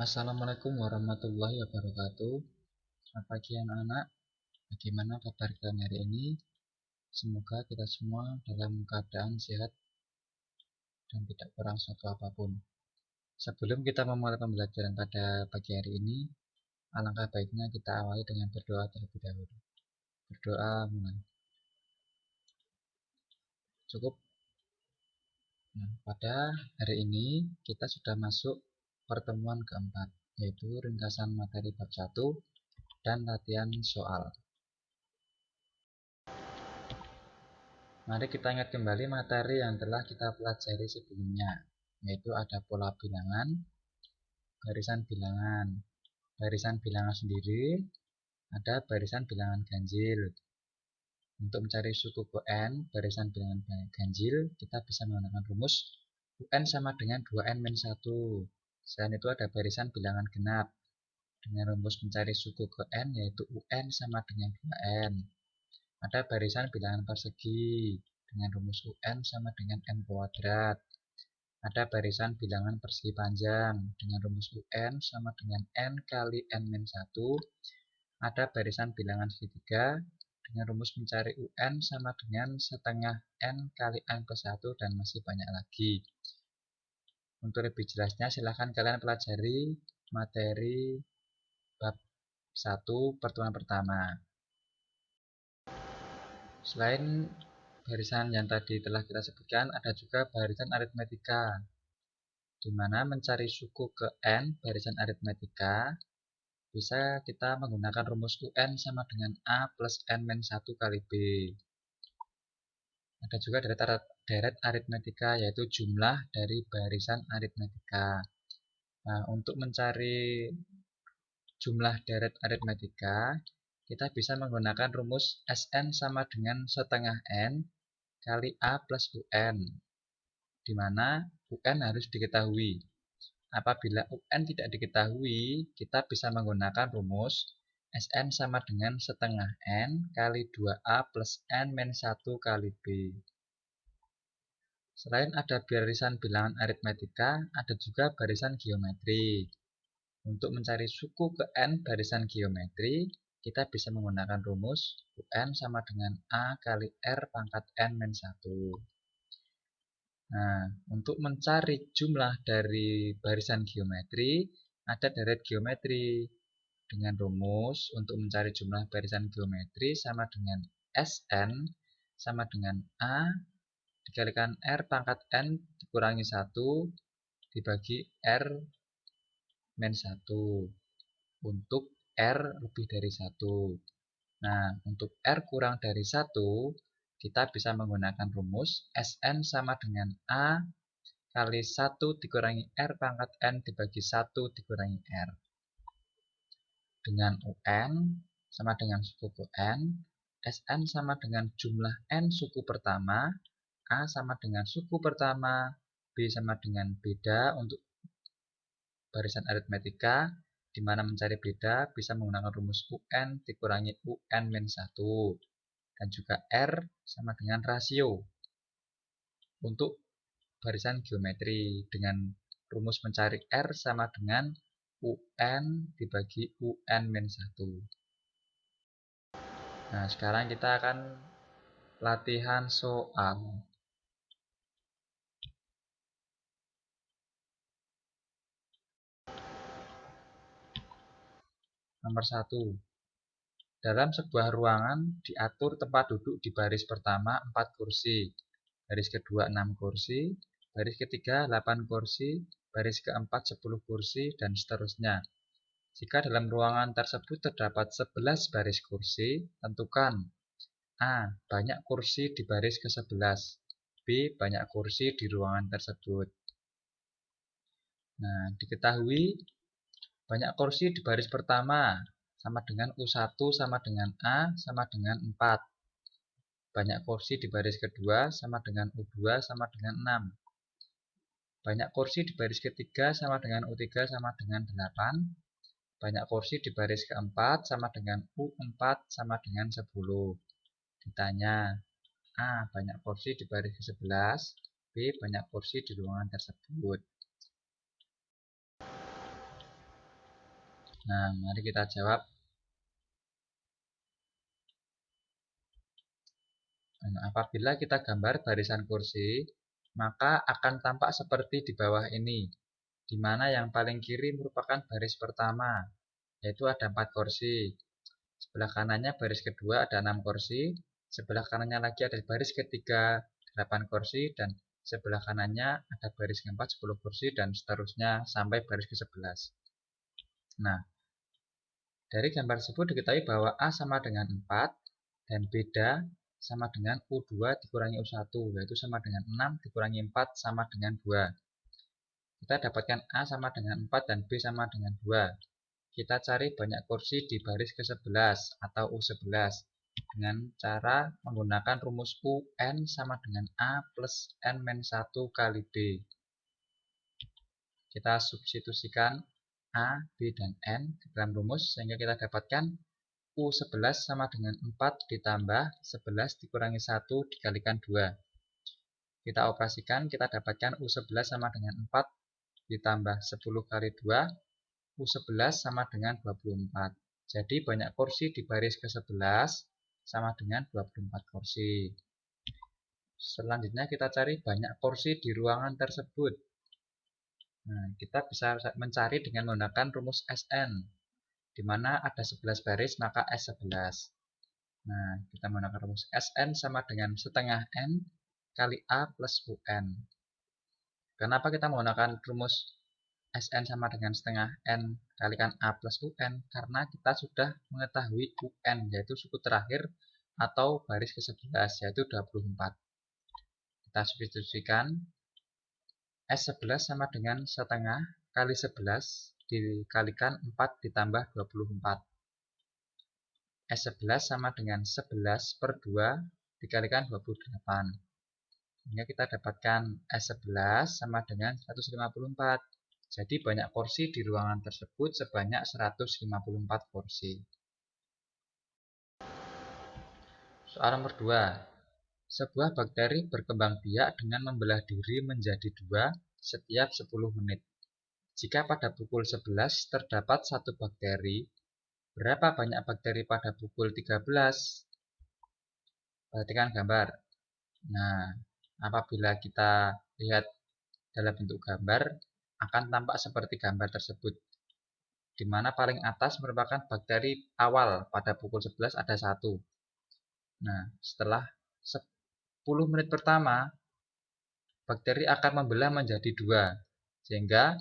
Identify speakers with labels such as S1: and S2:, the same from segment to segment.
S1: Assalamualaikum warahmatullahi wabarakatuh. Selamat pagi anak-anak. Bagaimana kabar kalian hari ini? Semoga kita semua dalam keadaan sehat dan tidak kurang suatu apapun. Sebelum kita memulai pembelajaran pada pagi hari ini, alangkah baiknya kita awali dengan berdoa terlebih dahulu. Berdoa mulai. Cukup. Nah, pada hari ini kita sudah masuk pertemuan keempat, yaitu ringkasan materi bab 1 dan latihan soal. Mari kita ingat kembali materi yang telah kita pelajari sebelumnya, yaitu ada pola bilangan, barisan bilangan sendiri, ada barisan bilangan ganjil. Untuk mencari suku UN, barisan bilangan ganjil, kita bisa menggunakan rumus UN sama dengan 2n-1. Selain itu ada barisan bilangan genap, dengan rumus mencari suku UN yaitu UN sama dengan 2n. Ada barisan bilangan persegi, dengan rumus UN sama dengan n kuadrat. Ada barisan bilangan persegi panjang dengan rumus UN sama dengan n kali n-1. Ada barisan bilangan segitiga dengan rumus mencari UN sama dengan setengah n kali n+1 dan masih banyak lagi. Untuk lebih jelasnya silahkan kalian pelajari materi bab 1 pertemuan pertama. Selain barisan yang tadi telah kita sebutkan, ada juga barisan aritmetika, di mana mencari suku ke n barisan aritmetika bisa kita menggunakan rumus UN sama dengan A plus n-1 kali B. Ada juga deret aritmetika, yaitu jumlah dari barisan aritmetika. Nah, untuk mencari jumlah deret aritmetika, kita bisa menggunakan rumus Sn sama dengan setengah n kali A plus UN, di mana UN harus diketahui. Apabila UN tidak diketahui, kita bisa menggunakan rumus Sn sama dengan setengah n kali 2A plus n-1 kali B. Selain ada barisan bilangan aritmetika, ada juga barisan geometri. Untuk mencari suku ke n barisan geometri, kita bisa menggunakan rumus UN sama dengan A kali R pangkat n-1. Nah, untuk mencari jumlah dari barisan geometri, ada deret geometri. Dengan rumus untuk mencari jumlah barisan geometri sama dengan Sn sama dengan A dikalikan R pangkat n dikurangi 1 dibagi R-1 untuk R lebih dari 1. Nah, untuk R kurang dari 1, kita bisa menggunakan rumus Sn sama dengan A kali 1 dikurangi R pangkat n dibagi 1 dikurangi R. Dengan UN sama dengan suku ke n, Sn sama dengan jumlah n suku pertama, A sama dengan suku pertama, B sama dengan beda untuk barisan aritmetika, di mana mencari beda bisa menggunakan rumus UN dikurangi UN-1, dan juga R sama dengan rasio untuk barisan geometri, dengan rumus mencari R sama dengan UN dibagi UN-1. Nah, sekarang kita akan latihan soal. Nomor 1. Dalam sebuah ruangan diatur tempat duduk di baris pertama 4 kursi, baris kedua 6 kursi, baris ketiga 8 kursi, baris keempat 10 kursi, dan seterusnya. Jika dalam ruangan tersebut terdapat 11 baris kursi, tentukan A. Banyak kursi di baris ke-11, B. Banyak kursi di ruangan tersebut. Nah, diketahui banyak kursi di baris pertama sama dengan U1 sama dengan A sama dengan 4. Banyak kursi di baris kedua sama dengan U2 sama dengan 6. Banyak kursi di baris ketiga sama dengan U3 sama dengan 8. Banyak kursi di baris keempat sama dengan U4 sama dengan 10. Ditanya, A. Banyak kursi di baris ke-11, B. Banyak kursi di ruangan tersebut. Nah, mari kita jawab. Nah, apabila kita gambar barisan kursi, maka akan tampak seperti di bawah ini, di mana yang paling kiri merupakan baris pertama, yaitu ada 4 kursi. Sebelah kanannya baris kedua ada 6 kursi, sebelah kanannya lagi ada baris ketiga 8 kursi, dan sebelah kanannya ada baris keempat 10 kursi, dan seterusnya sampai baris ke-11. Nah, dari gambar tersebut diketahui bahwa A sama dengan 4 dan beda sama dengan U2 dikurangi U1, yaitu sama dengan 6 dikurangi 4 sama dengan 2. Kita dapatkan A sama dengan 4 dan B sama dengan 2. Kita cari banyak kursi di baris ke-11 atau U11 dengan cara menggunakan rumus UN sama dengan A plus N-1 kali B. Kita substitusikan A, B, dan N ke dalam rumus sehingga kita dapatkan U11 sama dengan 4 ditambah 11 dikurangi 1 dikalikan 2. Kita operasikan, kita dapatkan U11 sama dengan 4 ditambah 10 kali 2, U11 sama dengan 24. Jadi banyak kursi di baris ke-11 sama dengan 24 kursi. Selanjutnya kita cari banyak kursi di ruangan tersebut. Nah, kita bisa mencari dengan menggunakan rumus SN, di mana ada 11 baris maka S11. Nah, kita menggunakan rumus SN sama dengan setengah N kali A plus UN. Kenapa kita menggunakan rumus SN sama dengan setengah N kalikan A plus UN? Karena kita sudah mengetahui UN, yaitu suku terakhir atau baris ke-11, yaitu 24. Kita substitusikan S11 sama dengan setengah kali 11 dikalikan 4 ditambah 24. S11 sama dengan 11 per 2 dikalikan 28. Sehingga kita dapatkan S11 sama dengan 154. Jadi banyak kursi di ruangan tersebut sebanyak 154 kursi. Soal nomor 2. Sebuah bakteri berkembang biak dengan membelah diri menjadi 2 setiap 10 menit. Jika pada pukul 11 terdapat 1 bakteri, berapa banyak bakteri pada pukul 13? Perhatikan gambar. Nah, apabila kita lihat dalam bentuk gambar, akan tampak seperti gambar tersebut, di mana paling atas merupakan bakteri awal pada pukul 11 ada 1. Nah, setelah 10 menit pertama, bakteri akan membelah menjadi 2, sehingga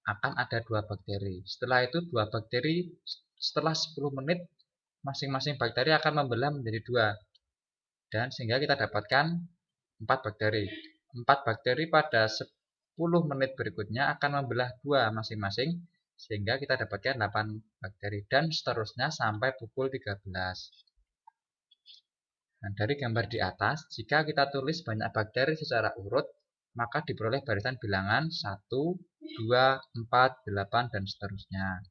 S1: akan ada 2 bakteri. Setelah itu 2 bakteri setelah 10 menit masing-masing bakteri akan membelah menjadi 2, dan sehingga kita dapatkan 4 bakteri. 4 bakteri pada 10 menit berikutnya akan membelah 2 masing-masing, sehingga kita dapatkan 8 bakteri, dan seterusnya sampai pukul 13. Nah, dari gambar di atas, jika kita tulis banyak bakteri secara urut, maka diperoleh barisan bilangan 1, 2, 4, 8, dan seterusnya.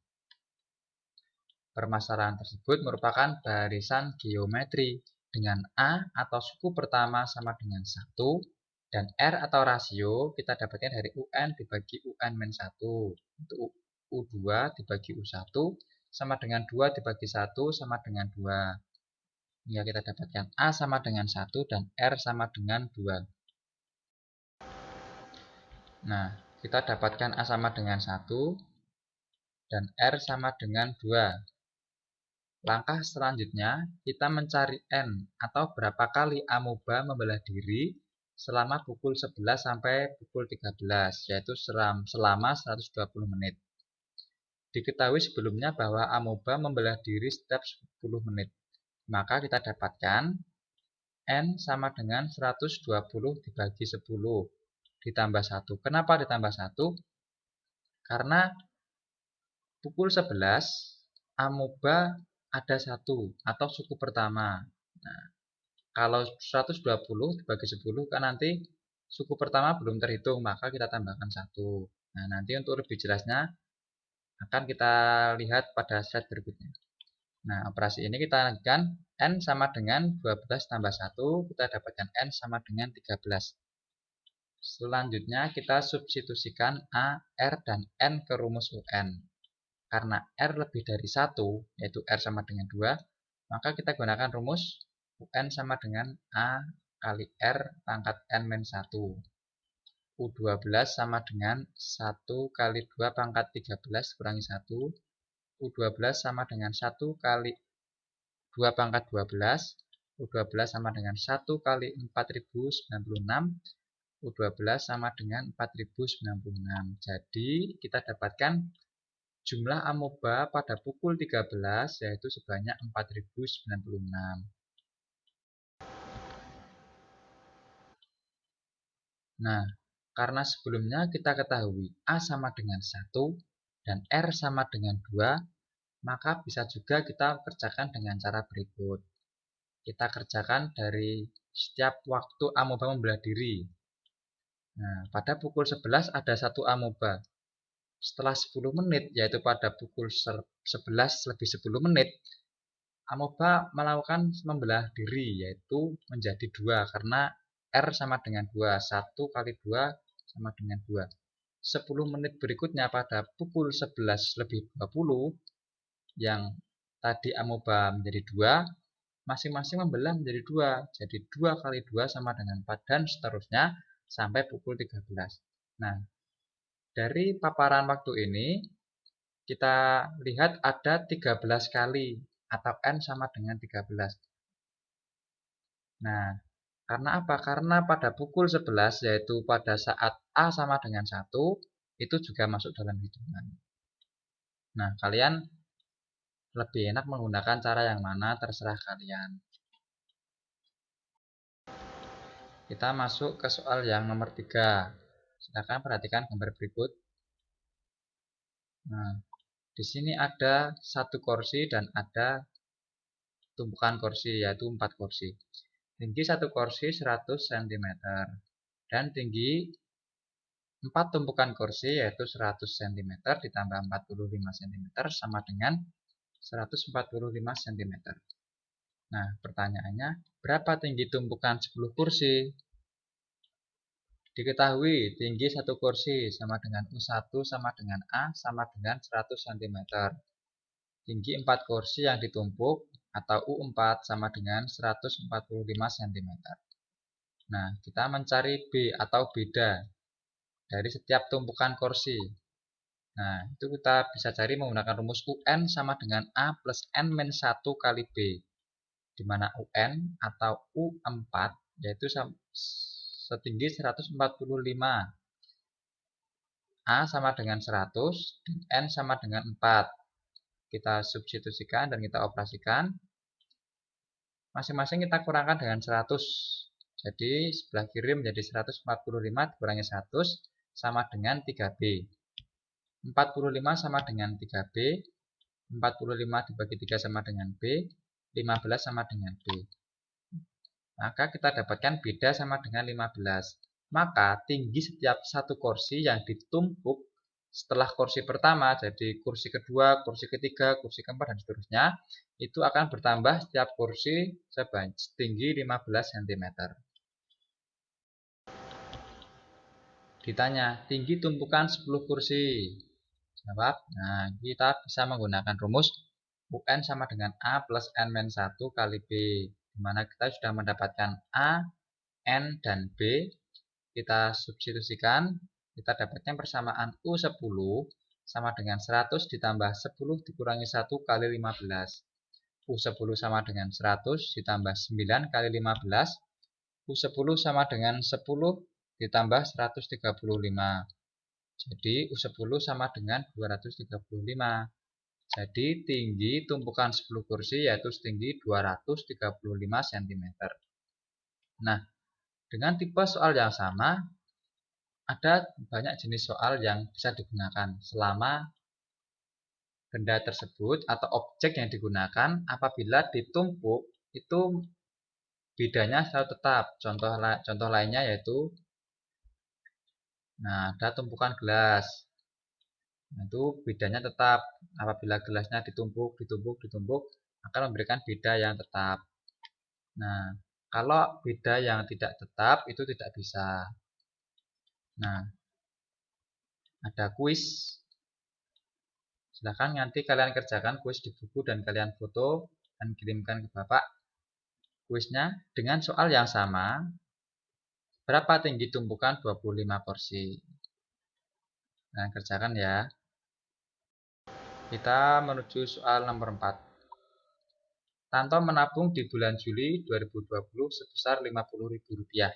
S1: Permasalahan tersebut merupakan barisan geometri dengan A atau suku pertama sama dengan 1, dan R atau rasio kita dapatkan dari UN dibagi UN-1. Untuk U2 dibagi U1 sama dengan 2 dibagi 1 sama dengan 2. Hingga kita dapatkan A sama dengan 1 dan R sama dengan 2. Nah, kita dapatkan A sama dengan 1 dan R sama dengan 2. Langkah selanjutnya, kita mencari N atau berapa kali amoeba membelah diri selama pukul 11 sampai pukul 13, yaitu selama 120 menit. Diketahui sebelumnya bahwa amoeba membelah diri setiap 10 menit. Maka kita dapatkan N sama dengan 120 dibagi 10 ditambah 1. Kenapa ditambah 1? Karena pukul 11 amoeba ada 1 atau suku pertama. Nah, kalau 120 dibagi 10 kan nanti suku pertama belum terhitung, maka kita tambahkan 1. Nah, nanti untuk lebih jelasnya akan kita lihat pada slide berikutnya. Nah, operasi ini kita lanjutkan. N sama dengan 12 tambah 1, kita dapatkan N sama dengan 13. Selanjutnya kita substitusikan A, R, dan N ke rumus UN. karena R lebih dari 1, yaitu R sama dengan 2, maka kita gunakan rumus UN sama dengan A kali R pangkat N-1. U12 sama dengan 1 kali 2 pangkat 13 kurangi 1. U12 sama dengan 1 kali 2 pangkat 12. U12 sama dengan 1 kali 4096. U12 sama dengan 4096. Jadi kita dapatkan jumlah amoeba pada pukul 13 yaitu sebanyak 4096. Nah, karena sebelumnya kita ketahui A sama dengan 1 dan R sama dengan 2, maka bisa juga kita kerjakan dengan cara berikut. Kita kerjakan dari setiap waktu amoeba membelah diri. Nah, pada pukul 11 ada satu amoeba. Setelah 10 menit, yaitu pada pukul 11 lebih 10 menit, amoeba melakukan membelah diri, yaitu menjadi 2, karena R sama dengan 2. 1 kali 2 sama dengan 2. 10 menit berikutnya pada pukul 11 lebih 20, yang tadi amoeba menjadi 2, masing-masing membelah menjadi 2. Jadi 2 kali 2 sama dengan 4, dan seterusnya sampai pukul 13. Nah, dari paparan waktu ini, kita lihat ada 13 kali, atau N sama dengan 13. Nah, karena apa? Karena pada pukul 11, yaitu pada saat A sama dengan 1, itu juga masuk dalam hitungan. Nah, kalian lebih enak menggunakan cara yang mana, terserah kalian. Kita masuk ke soal yang nomor 3. Silakan perhatikan gambar berikut. Nah, di sini ada satu kursi dan ada tumpukan kursi, yaitu 4 kursi. Tinggi satu kursi 100 cm dan tinggi 4 tumpukan kursi yaitu 100 cm ditambah 45 cm sama dengan 145 cm. Nah, pertanyaannya, berapa tinggi tumpukan 10 kursi? Diketahui tinggi satu kursi sama dengan U1 sama dengan A sama dengan 100 cm. Tinggi 4 kursi yang ditumpuk atau U4 sama dengan 145 cm. Nah, kita mencari B atau beda dari setiap tumpukan kursi. Nah, itu kita bisa cari menggunakan rumus UN sama dengan A plus N-1 kali B. Di mana UN atau U4 yaitu setinggi 145. A sama dengan 100 dan N sama dengan 4. Kita substitusikan dan kita operasikan. Masing-masing kita kurangkan dengan 100. Jadi sebelah kiri menjadi 145 dikurangi 100 sama dengan 3B. 45 sama dengan 3B, 45 dibagi 3 sama dengan B, 15 sama dengan B. Maka kita dapatkan beda sama dengan 15. Maka tinggi setiap satu kursi yang ditumpuk setelah kursi pertama, jadi kursi kedua, kursi ketiga, kursi keempat, dan seterusnya, itu akan bertambah setiap kursi setinggi 15 cm. Ditanya, tinggi tumpukan 10 kursi. Jawab, nah kita bisa menggunakan rumus UN sama dengan A plus N-1 kali B. Dimana kita sudah mendapatkan A, N, dan B. Kita substitusikan, kita dapatkan persamaan U10 sama dengan 100 ditambah 10 dikurangi 1 kali 15. U10 sama dengan 100 ditambah 9 kali 15. U10 sama dengan 10 ditambah 135. Jadi U10 sama dengan 235. Jadi tinggi tumpukan 10 kursi yaitu setinggi 235 cm. Nah, dengan tipe soal yang sama, ada banyak jenis soal yang bisa digunakan selama benda tersebut atau objek yang digunakan apabila ditumpuk itu bidanya selalu tetap. Contoh lainnya yaitu, nah, ada tumpukan gelas. Nah, itu bidanya tetap. Apabila gelasnya ditumpuk akan memberikan bida yang tetap. Nah, kalau bida yang tidak tetap itu tidak bisa. Nah, ada kuis. Silahkan nanti kalian kerjakan kuis di buku dan kalian foto dan kirimkan ke Bapak kuisnya dengan soal yang sama. Berapa tinggi tumpukan 25 porsi? Nah, kerjakan ya. Kita menuju soal nomor 4. Tanto menabung di bulan Juli 2020 sebesar Rp50.000.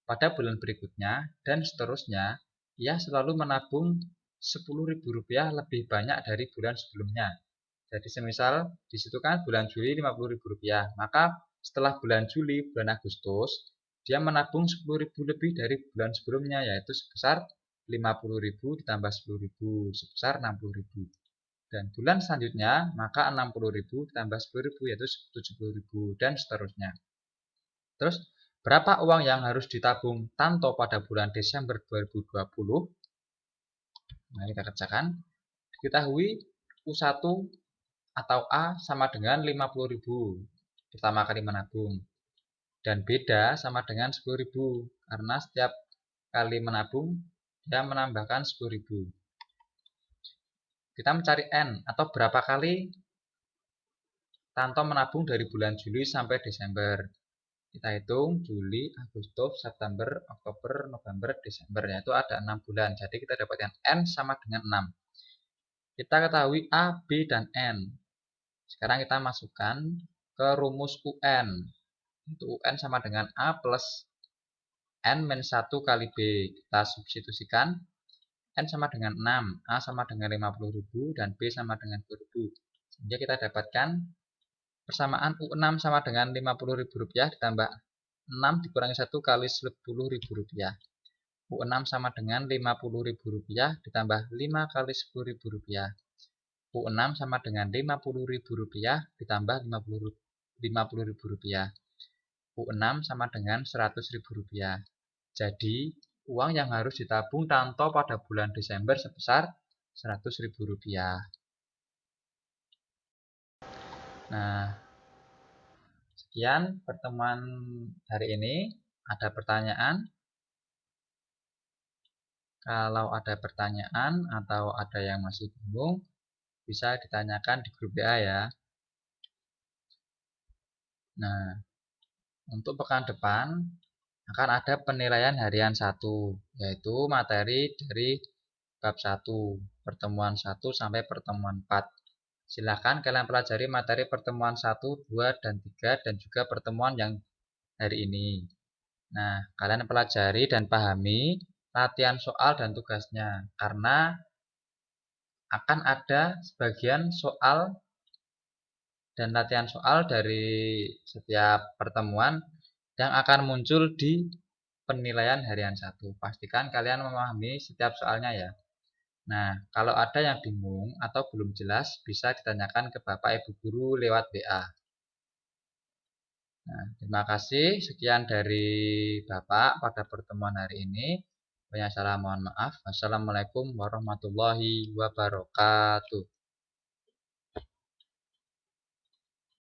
S1: Pada bulan berikutnya dan seterusnya, ia selalu menabung Rp10.000 lebih banyak dari bulan sebelumnya. Jadi semisal di situ kan bulan Juli Rp50.000, maka setelah bulan Juli, bulan Agustus, dia menabung 10.000 lebih dari bulan sebelumnya, yaitu sebesar 50.000 ditambah 10.000 sebesar 60.000. Dan bulan selanjutnya maka 60.000 ditambah 10.000 yaitu 70.000 dan seterusnya. Terus berapa uang yang harus ditabung Tanto pada bulan Desember 2020? Nah, kita kerjakan. Diketahui U1 atau A sama dengan 50.000 pertama kali menabung. Dan beda sama dengan 10.000 karena setiap kali menabung dia menambahkan 10.000. Kita mencari N atau berapa kali Tanto menabung dari bulan Juli sampai Desember. Kita hitung Juli, Agustus, September, Oktober, November, Desember. Yaitu ada 6 bulan. Jadi kita dapatkan N sama dengan 6. Kita ketahui A, B, dan N. Sekarang kita masukkan ke rumus UN. Itu UN sama dengan A plus N-1 kali B. Kita substitusikan. N sama dengan 6, A sama dengan 50.000, dan B sama dengan 10.000. Sehingga kita dapatkan persamaan U6 sama dengan Rp50.000 ditambah 6 dikurangi 1 kali Rp10.000. U6 sama dengan Rp50.000 ditambah 5 kali Rp10.000. U6 sama dengan Rp50.000 ditambah Rp50.000. U6 sama dengan Rp100.000. Jadi, uang yang harus ditabung Tanto pada bulan Desember sebesar Rp100.000. Nah, sekian pertemuan hari ini. Ada pertanyaan? Kalau ada pertanyaan atau ada yang masih bingung, bisa ditanyakan di grup WA ya. Nah, untuk pekan depan akan ada penilaian harian 1, yaitu materi dari bab 1, pertemuan 1 sampai pertemuan 4. Silakan kalian pelajari materi pertemuan 1, 2, dan 3 dan juga pertemuan yang hari ini. Nah, kalian pelajari dan pahami latihan soal dan tugasnya, karena akan ada sebagian soal dan latihan soal dari setiap pertemuan yang akan muncul di penilaian harian 1. Pastikan kalian memahami setiap soalnya ya. Nah, kalau ada yang bingung atau belum jelas, bisa ditanyakan ke Bapak Ibu Guru lewat WA. Nah, terima kasih. Sekian dari Bapak pada pertemuan hari ini. Banyak salah, mohon maaf. Wassalamualaikum warahmatullahi wabarakatuh.